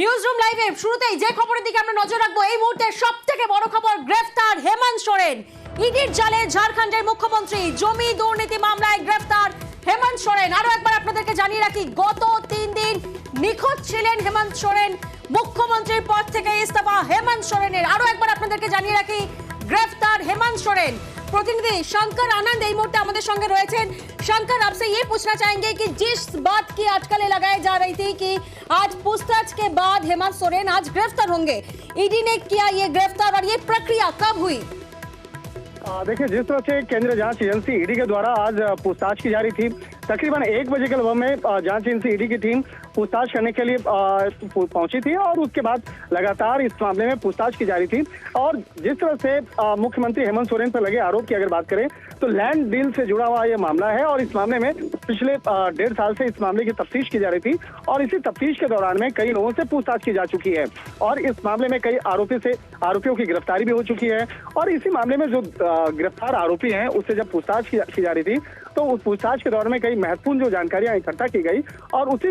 News room লাইভে শুরুতেই যে খবরের দিকে আমরা নজর রাখবো এই মুহূর্তে সবথেকে বড় খবর, গ্রেফতার হেমন্ত সোরেন। ইডির জালে ঝাড়খণ্ডের মুখ্যমন্ত্রী, জমি দুর্নীতি মামলায় গ্রেফতার হেমন্ত সোরেন। আরো একবার আপনাদেরকে জানিয়ে রাখি, গত 3 দিন নিখোঁজ ছিলেন হেমন্ত সোরেন। মুখ্যমন্ত্রীর পদ থেকে ইস্তফা হেমন্ত সোরেনের। আরো একবার আপনাদেরকে জানিয়ে রাখি, গ্রেফতাर हेमंत सोरेन। प्रतिनिधि शंकर आनंद इस मुहूर्ते हमारे संगे रहे। शंकर, आपसे ये पूछना चाहेंगे कि जिस बात की अटकलें लगाई जा रही थी कि आज पूछताछ के बाद हेमंत सोरेन आज गिरफ्तार होंगे, ईडी ने किया ये गिरफ्तार और ये प्रक्रिया कब हुई? देखिए, जिस तरह से केंद्रीय जांच एजेंसी ईडी के द्वारा आज पूछताछ की जा रही थी, तकरीबन 1 बजे के लगभग में जांच एजेंसी ईडी की टीम पूछताछ करने के लिए पहुंची थी और उसके बाद लगातार इस मामले में पूछताछ की जा रही थी। और जिस तरह से मुख्यमंत्री हेमंत सोरेन पर लगे आरोप की अगर बात करें तो लैंड डील से जुड़ा हुआ ये मामला है और इस मामले में पिछले 1.5 साल से इस मामले की तफ्तीश की जा रही थी और इसी तफ्तीश के दौरान में कई लोगों से पूछताछ की जा चुकी है और इस मामले में कई आरोपियों की गिरफ्तारी भी हो चुकी है। और इसी मामले में जो गिरफ्तार आरोपी हैं उससे जब पूछताछ की जा रही थी तो उस पूछताछ के दौरान में कई महत्वपूर्ण जो जानकारियां इकट्ठा की गई और उसी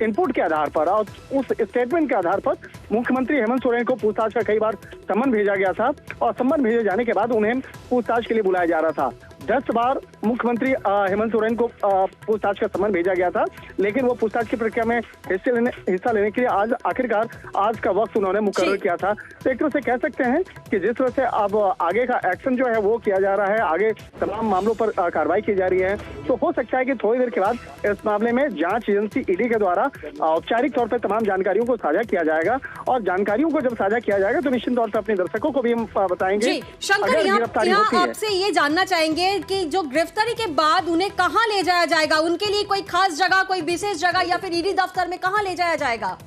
इनपुट के आधार पर और उस स्टेटमेंट के आधार पर मुख्यमंत्री हेमंत सोरेन को पूछताछ का कई बार सम्मन भेजा गया था और सम्मन भेजे जाने के बाद उन्हें पूछताछ के लिए बुलाया जा रहा था। 10 बार मुख्यमंत्री हेमंत सोरेन को पूछताछ का सम्मन भेजा गया था, लेकिन वो पूछताछ की प्रक्रिया में हिस्सा लेने के लिए आज आखिरकार आज का वक्त उन्होंने मुकर्रर किया था। तो एक तरह से कह सकते हैं कि जिस तरह से अब आगे का एक्शन जो है वो किया जा रहा है, आगे तमाम मामलों पर कार्रवाई की जा रही है, तो हो सकता है कि थोड़ी देर के बाद इस मामले में जांच एजेंसी ईडी के द्वारा औपचारिक तौर पर तमाम जानकारियों को साझा किया जाएगा और जानकारियों को जब साझा किया जाएगा तो निश्चित तौर पर अपने दर्शकों को भी हम बताएंगे। शंकर, यहाँ आपसे ये जानना चाहेंगे कि जो गिरफ्तारी के बाद उन्हें कहां ले जाया जाएगा, उनके लिए कोई खास जगह, कोई विशेष जगह या फिर ईडी दफ्तर में कहां ले जाया जाएगा?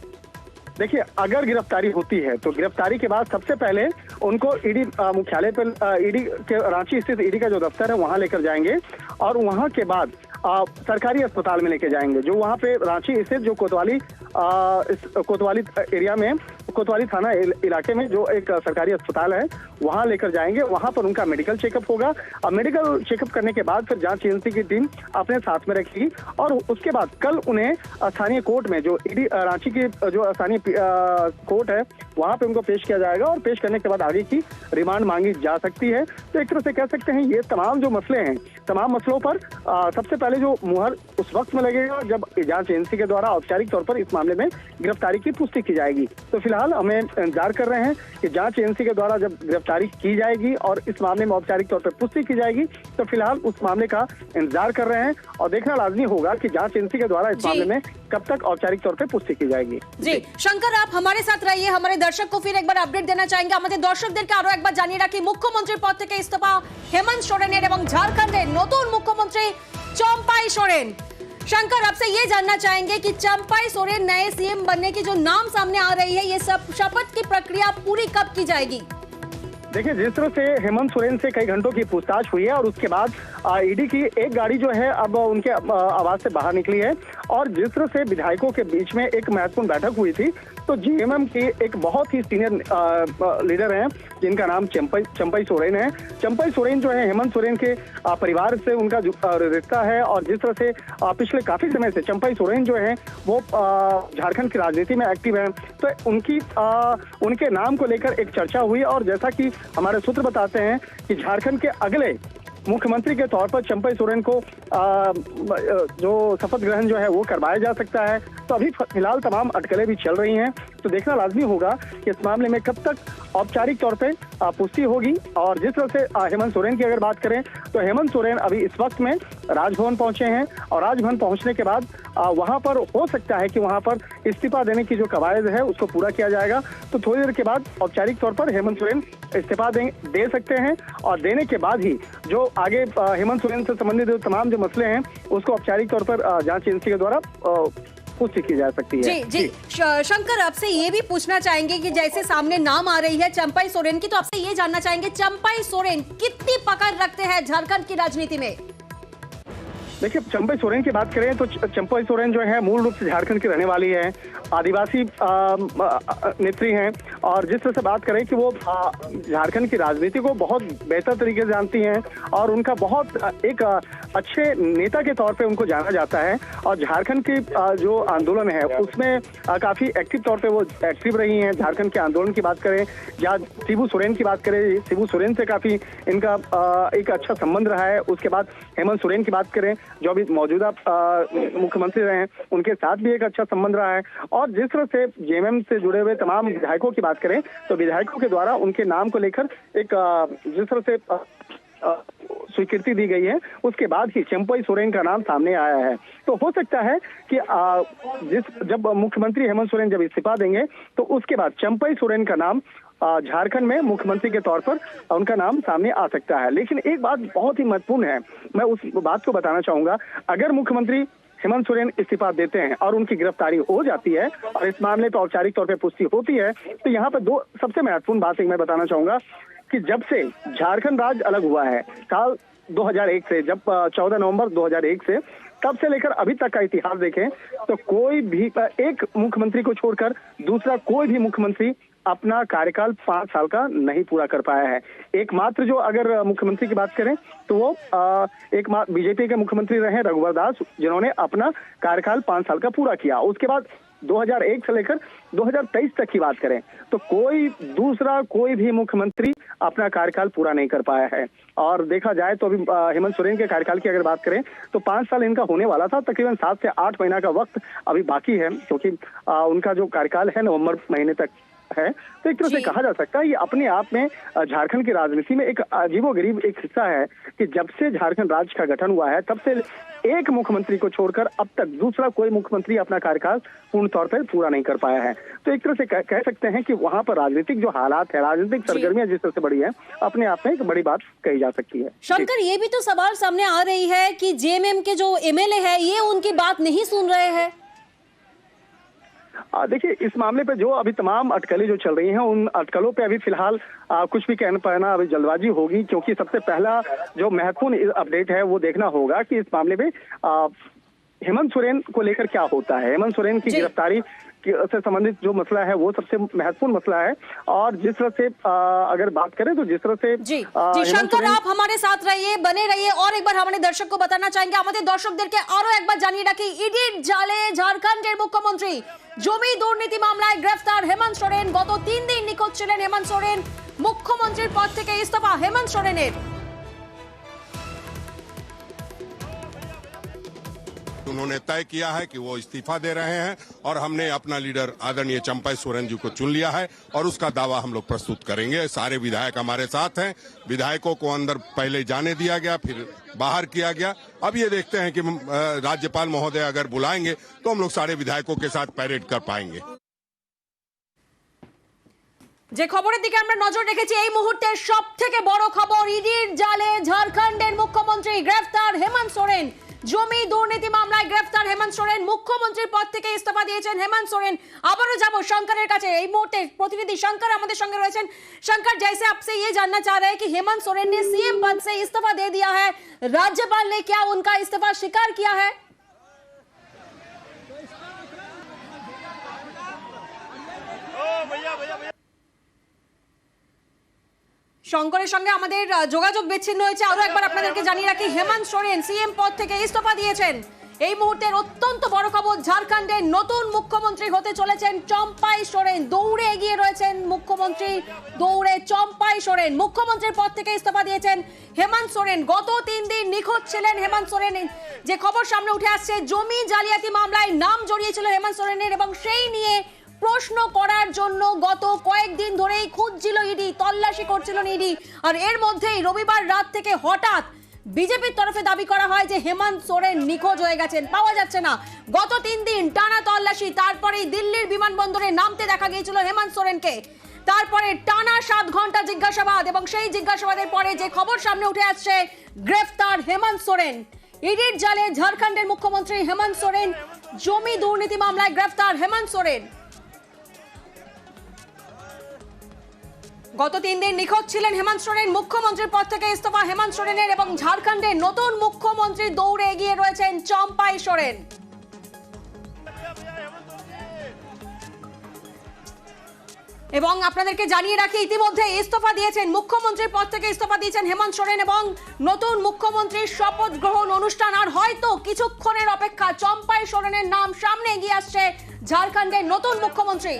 देखिए, अगर गिरफ्तारी होती है तो गिरफ्तारी के बाद सबसे पहले उनको ईडी मुख्यालय पर ईडी के रांची स्थित ईडी का जो दफ्तर है वहां लेकर जाएंगे और वहां के बाद सरकारी अस्पताल में लेके जाएंगे, जो वहां पे रांची स्थित जो कोतवाली एरिया में कोतवाली थाना इलाके में जो एक सरकारी अस्पताल है वहां लेकर जाएंगे। वहां पर उनका मेडिकल चेकअप होगा और मेडिकल चेकअप करने के बाद फिर जांच एजेंसी की टीम अपने साथ में रखेगी और उसके बाद कल उन्हें स्थानीय कोर्ट में जो ईडी रांची की जो स्थानीय कोर्ट है वहां पे उनको पेश किया जाएगा और पेश करने के बाद आगे की रिमांड मांगी जा सकती है। तो एक तरह से कह सकते हैं ये तमाम जो मसले हैं, तमाम मसलों पर सबसे पहले जो मुहर उस वक्त में लगेगा जब जांच एजेंसी के द्वारा औपचारिक तौर पर इस मामले में गिरफ्तारी की पुष्टि की जाएगी। तो फिलहाल हमें इंतजार कर रहे हैं कि जांच एजेंसी के द्वारा जब गिरफ्तारी की जाएगी और इस मामले में औपचारिक तौर पर पुष्टि की जाएगी तो फिलहाल उस मामले का इंतजार कर रहे हैं और देखना लाजमी होगा कि जांच एजेंसी के द्वारा इस मामले में कब तक औपचारिक तौर पर पुष्टि की जाएगी। जी शंकर, आप हमारे साथ रहिए, हमारे दर्शक को फिर एक बार अपडेट देना चाहेंगे। हमारे दर्शकদেরকে আরো একবার জানিয়ে রাখি, মুখ্যমন্ত্রীর পদ থেকে ইস্তফা হেমন্ত সোরেনের এবং ঝাড়খণ্ডের নতুন মুখ্যমন্ত্রী চম্পাই সোরেন। शंकर, आपसे ये जानना चाहेंगे कि चंपाई सोरेन नए सीएम बनने की जो नाम सामने आ रही है, ये सब शपथ की प्रक्रिया पूरी कब की जाएगी? देखिए, जिस तरह से हेमंत सोरेन से कई घंटों की पूछताछ हुई है और उसके बाद ईडी की एक गाड़ी जो है अब उनके आवास से बाहर निकली है और जिस तरह से विधायकों के बीच में एक महत्वपूर्ण बैठक हुई थी तो जीएमएम के एक बहुत ही सीनियर लीडर हैं जिनका नाम चंपाई सोरेन है। चंपाई सोरेन जो है हेमंत सोरेन के परिवार से उनका जो रिश्ता है और जिस तरह से पिछले काफी समय से चंपाई सोरेन जो है वो झारखंड की राजनीति में एक्टिव है, तो उनके नाम को लेकर एक चर्चा हुई और जैसा कि हमारे सूत्र बताते हैं कि झारखंड के अगले मुख्यमंत्री के तौर पर चंपाई सोरेन को जो शपथ ग्रहण जो है वो करवाया जा सकता है। तो अभी फिलहाल तमाम अटकलें भी चल रही हैं, तो देखना लाजमी होगा कि इस मामले में कब तक औपचारिक तौर पे पुष्टि होगी। और जिस तरह से हेमंत सोरेन की अगर बात करें तो हेमंत सोरेन अभी इस वक्त में राजभवन पहुंचे हैं और राजभवन पहुंचने के बाद वहां पर हो सकता है कि वहां पर इस्तीफा देने की जो कवायद है उसको पूरा किया जाएगा। तो थोड़ी देर के बाद औपचारिक तौर पर हेमंत सोरेन इस्तीफा दे सकते हैं और देने के बाद ही जो आगे हेमंत सोरेन से संबंधित जो तमाम जो मसले हैं उसको औपचारिक तौर पर जांच एजेंसी के द्वारा पुष्टि की जा सकती है। जी शंकर, आपसे ये भी पूछना चाहेंगे कि जैसे सामने नाम आ रही है चंपाई सोरेन की, तो आपसे ये जानना चाहेंगे चंपाई सोरेन कितनी पकड़ रखते हैं झारखंड की राजनीति में? देखिए, चंपाई सोरेन की बात करें तो चंपाई सोरेन जो है मूल रूप से झारखंड की रहने वाली है, आदिवासी नेत्री हैं और जिस तरह से बात करें कि वो झारखंड की राजनीति को बहुत बेहतर तरीके से जानती हैं और उनका बहुत एक अच्छे नेता के तौर पे उनको जाना जाता है। और झारखंड की जो आंदोलन है उसमें काफी एक्टिव तौर पे वो एक्टिव रही हैं। झारखंड के आंदोलन की बात करें या शिबू सोरेन की बात करें, शिबू सोरेन से काफी इनका एक अच्छा संबंध रहा है। उसके बाद हेमंत सोरेन की बात करें जो अभी मौजूदा मुख्यमंत्री रहे हैं, उनके साथ भी एक अच्छा संबंध रहा है। और जिस तरह से जेएमएम से जुड़े हुए तमाम विधायकों की बात करें तो विधायकों के द्वारा उनके नाम को लेकर एक जिस तरह से स्वीकृति दी गई है, उसके बाद ही चंपई सोरेन का नाम सामने आया है। तो हो सकता है कि जब मुख्यमंत्री हेमंत सोरेन जब इस्तीफा देंगे तो उसके बाद चंपई सोरेन का नाम झारखंड में मुख्यमंत्री के तौर पर उनका नाम सामने आ सकता है। लेकिन एक बात बहुत ही महत्वपूर्ण है, मैं उस बात को बताना चाहूंगा। अगर मुख्यमंत्री हेमंत सोरेन इस्तीफा देते हैं और उनकी गिरफ्तारी हो जाती है और इस मामले पर औपचारिक तौर पर पुष्टि होती है, तो यहाँ पर दो सबसे महत्वपूर्ण बात मैं बताना चाहूंगा कि जब से झारखंड राज्य अलग हुआ है साल 2001 से, जब 14 नवंबर 2001 से, तब से लेकर अभी तक का इतिहास देखें तो कोई भी एक मुख्यमंत्री को छोड़कर दूसरा कोई भी मुख्यमंत्री अपना कार्यकाल 5 साल का नहीं पूरा कर पाया है। एकमात्र जो अगर मुख्यमंत्री की बात करें तो वो बीजेपी के मुख्यमंत्री रहे रघुवर दास, जिन्होंने अपना कार्यकाल 5 साल का पूरा किया। उसके बाद 2001 से लेकर 2023 तक की बात करें तो कोई भी मुख्यमंत्री अपना कार्यकाल पूरा नहीं कर पाया है। और देखा जाए तो अभी हेमंत सोरेन के कार्यकाल की अगर बात करें तो 5 साल इनका होने वाला था, तकरीबन 7 से 8 महीना का वक्त अभी बाकी है, क्योंकि उनका जो कार्यकाल है नवंबर महीने तक है। तो एक तरह से कहा जा सकता है ये अपने आप में झारखंड की राजनीति में एक अजीबोगरीब एक हिस्सा है कि जब से झारखंड राज्य का गठन हुआ है तब से एक मुख्यमंत्री को छोड़कर अब तक दूसरा कोई मुख्यमंत्री अपना कार्यकाल पूर्ण तौर पर पूरा नहीं कर पाया है। तो एक तरह से कह सकते हैं कि वहां पर राजनीतिक जो हालात है, राजनीतिक सरगर्मियां जिस तरह से बढ़ी है, अपने आप में एक बड़ी बात कही जा सकती है। शंकर, ये भी तो सवाल सामने आ रही है कि जेएमएम के जो एमएलए है ये उनकी बात नहीं सुन रहे हैं। देखिए, इस मामले पे जो अभी तमाम अटकलें जो चल रही हैं उन अटकलों पे अभी फिलहाल कुछ भी कहना पाना अभी जल्दबाजी होगी, क्योंकि सबसे पहला जो महत्वपूर्ण अपडेट है वो देखना होगा कि इस मामले में हेमंत सोरेन को लेकर क्या होता है। हेमंत सोरेन की गिरफ्तारी से संबंधित जो मसला है वो सबसे महत्वपूर्ण मसला है। और जिस तरह से अगर बात करें तो जिस तरह से जी शंकर, आप हमारे साथ रहिए, बने रहिए। और एक बार हमारे दर्शक को बताना चाहेंगे, আমাদের দর্শকদেরকে আরো একবার জানিয়ে রাখি, ইডির জালে ঝাড়খণ্ডের মুখ্যমন্ত্রী জমি দুর্নীতি মামলায় গ্রেফতার হেমন্ত সোরেন। গত 3 দিন নিখোঁজ ছিলেন হেমন্ত সোরেন। মুখ্যমন্ত্রীর পদ থেকে ইস্তফা হেমন্ত সোরেনের। उन्होंने तय किया है कि वो इस्तीफा दे रहे हैं और हमने अपना लीडर आदरणीय चंपई सोरेन जी को चुन लिया है और उसका दावा हम लोग प्रस्तुत करेंगे। सारे विधायक हमारे साथ हैं। विधायकों को अंदर पहले जाने दिया गया, फिर बाहर किया गया। अब ये देखते हैं कि राज्यपाल महोदय अगर बुलाएंगे तो हम लोग सारे विधायकों के साथ पैरेड कर पाएंगे। যে খবরের দিকে আমরা নজর রেখেছি, এই মুহূর্তে সবথেকে বড় খবর, ইডির জালে ঝাড়খণ্ডের মুখ্যমন্ত্রী গ্রেফতার হেমন্ত সোরেন। জমি দুর্নীতি মামলায় গ্রেফতার হেমন্ত সোরেন। মুখ্যমন্ত্রীর পদ থেকে ইস্তফা দিয়েছেন হেমন্ত সোরেন। আবারও যাব शंकरेर কাছে। এই মুহূর্তে প্রতিনিধি शंकर আমাদের সঙ্গে রয়েছেন। शंकर, जैसे आपसे ये जानना चाह रहे हैं कि हेमंत सोरेन ने सीएम पद से इस्तीफा दे दिया है, राज्यपाल ने क्या उनका इस्तीफा स्वीकार किया है? শঙ্করের সঙ্গে আমাদের যোগাযোগ বিচ্ছিন্ন হয়েছে। আরো একবার আপনাদেরকে জানিয়ে রাখি, হেমন্ত সোরেন সিএম পদ থেকে ইস্তফা দিয়েছেন। এই মুহূর্তের অত্যন্ত বড় খবর, ঝাড়খণ্ডের নতুন মুখ্যমন্ত্রী হতে চলেছেন চম্পাই সোরেন। দৌড়ে এগিয়ে রয়েছেন মুখ্যমন্ত্রী, দৌড়ে চম্পাই সোরেন। মুখ্যমন্ত্রীর পদ থেকে ইস্তফা দিয়েছেন হেমন্ত সোরেন। গত 3 দিন নিখোঁজ ছিলেন হেমন্ত সোরেন। যে খবর সামনে উঠে আসছে, জমি জালিয়াতি মামলায় নাম জড়িয়েছিল হেমন্ত সোরেনের এবং সেই নিয়ে প্রশ্ন করার জন্য গত কয়েকদিন ধরেই খুঁজছিল ইডি, তল্লাশি করছিল ইডি। আর এর মধ্যেই রবিবার রাত থেকে হঠাৎ বিজেপির তরফে দাবি করা হয় যে হেমন্ত সোরেন নিখোঁজ হয়ে গেছেন, পাওয়া যাচ্ছে না। গত 3 দিন টানা তল্লাশি, তারপরেই দিল্লির বিমানবন্দরে নামতে দেখা গিয়েছিল হেমন্ত সোরেনকে। তারপরে টানা 7 ঘন্টা জিজ্ঞাসাবাদ এবং সেই জিজ্ঞাসাবাদের পরে যে খবর সামনে উঠে আসছে, গ্রেফতার হেমন্ত সোরেন। ইডির জালে ঝাড়খণ্ডের মুখ্যমন্ত্রী হেমন্ত সোরেন। জমি দুর্নীতি মামলায় গ্রেফতার হেমন্ত সোরেন। গত 3 দিন নিখোঁজ ছিলেন হেমন্ত সোরেন। মুখ্যমন্ত্রীর পদ থেকে ইস্তফা হেমন্ত সোরেনের এবং ঝাড়খণ্ডের নতুন মুখ্যমন্ত্রী দৌড়ে এগিয়ে রয়েছেন চম্পাই সোরেন। এবং আপনাদেরকে জানিয়ে রাখি ইতিমধ্যে ইস্তফা দিয়েছেন মুখ্যমন্ত্রীর পদ থেকে ইস্তফা দিয়েছেন হেমন্ত সোরেন এবং নতুন মুখ্যমন্ত্রীর শপথ গ্রহণ অনুষ্ঠান আর হয়তো কিছুক্ষণের অপেক্ষা চম্পাই সোরেনের নাম সামনে এগিয়ে আসছে ঝাড়খণ্ডের নতুন মুখ্যমন্ত্রী।